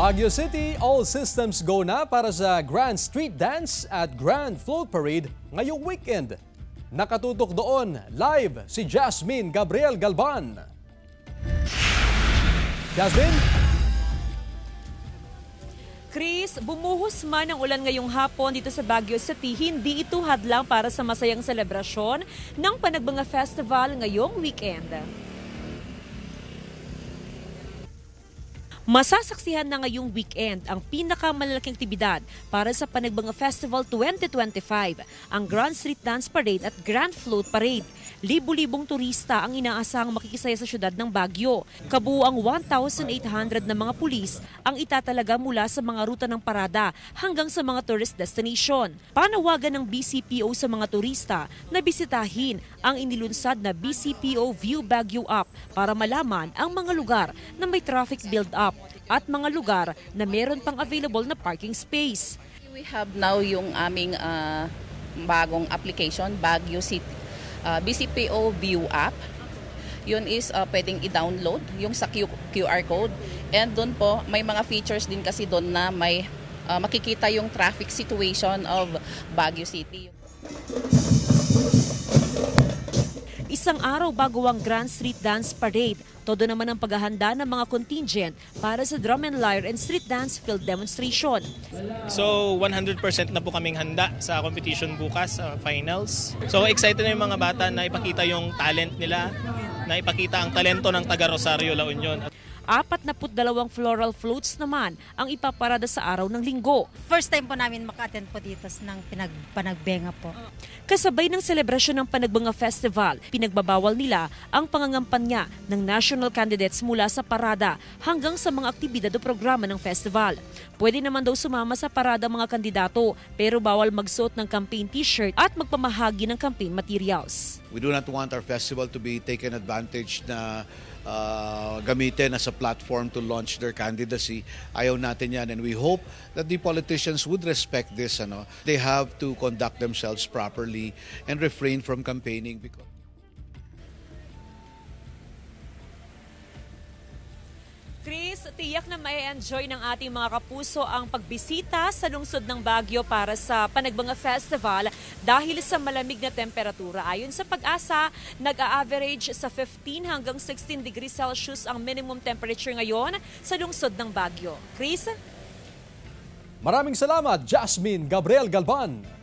Baguio City, all systems go na para sa Grand Street Dance at Grand Float Parade ngayong weekend. Nakatutok doon live si Jasmine Gabriel Galban. Jasmine? Chris, bumuhos man ang ulan ngayong hapon dito sa Baguio City, hindi ito hadlang para sa masayang selebrasyon ng Panagbanga Festival ngayong weekend. Masasaksihan na ngayong weekend ang pinakamalaking aktibidad para sa Panagbanga Festival 2025, ang Grand Street Dance Parade at Grand Float Parade. Libu-libong turista ang inaasahang makikisaya sa syudad ng Baguio. Kabuuang 1,800 na mga pulis ang itatalaga mula sa mga ruta ng parada hanggang sa mga tourist destination. Panawagan ng BCPO sa mga turista na bisitahin ang inilunsad na BCPO View Baguio app para malaman ang mga lugar na may traffic build-up at mga lugar na meron pang available na parking space. We have now yung aming bagong application, Baguio City. BCPO View app. Yun is pwedeng i-download yung sa QR code. And doon po, may mga features din kasi doon na may makikita yung traffic situation of Baguio City. Isang araw bago ang Grand Street Dance Parade, todo naman ang paghahanda ng mga contingent para sa Drum and Lyre and Street Dance Field Demonstration. So 100% na po kaming handa sa competition bukas, finals. So excited na yung mga bata na ipakita yung talent nila, na ipakita ang talento ng taga Rosario, La Union. 42 floral floats naman ang ipaparada sa araw ng Linggo. First time po namin maka-attend po dito ng Panagbenga po. Kasabay ng selebrasyon ng Panagbanga Festival, pinagbabawal nila ang pangangampanya ng national candidates mula sa parada hanggang sa mga aktibidad o programa ng festival. Pwede naman daw sumama sa parada mga kandidato pero bawal magsuot ng campaign t-shirt at magpamahagi ng campaign materials. We do not want our festival to be taken advantage na gamitin as a platform to launch their candidacy. Ayaw natin yan, and we hope that the politicians would respect this. They have to conduct themselves properly and refrain from campaigning. Chris, tiyak na mai-enjoy ng ating mga kapuso ang pagbisita sa lungsod ng Baguio para sa Panagbanga Festival dahil sa malamig na temperatura. Ayon sa Pag-asa, nag-a-average sa 15 hanggang 16 degrees Celsius ang minimum temperature ngayon sa lungsod ng Baguio. Chris? Maraming salamat, Jasmine Gabriel Galban.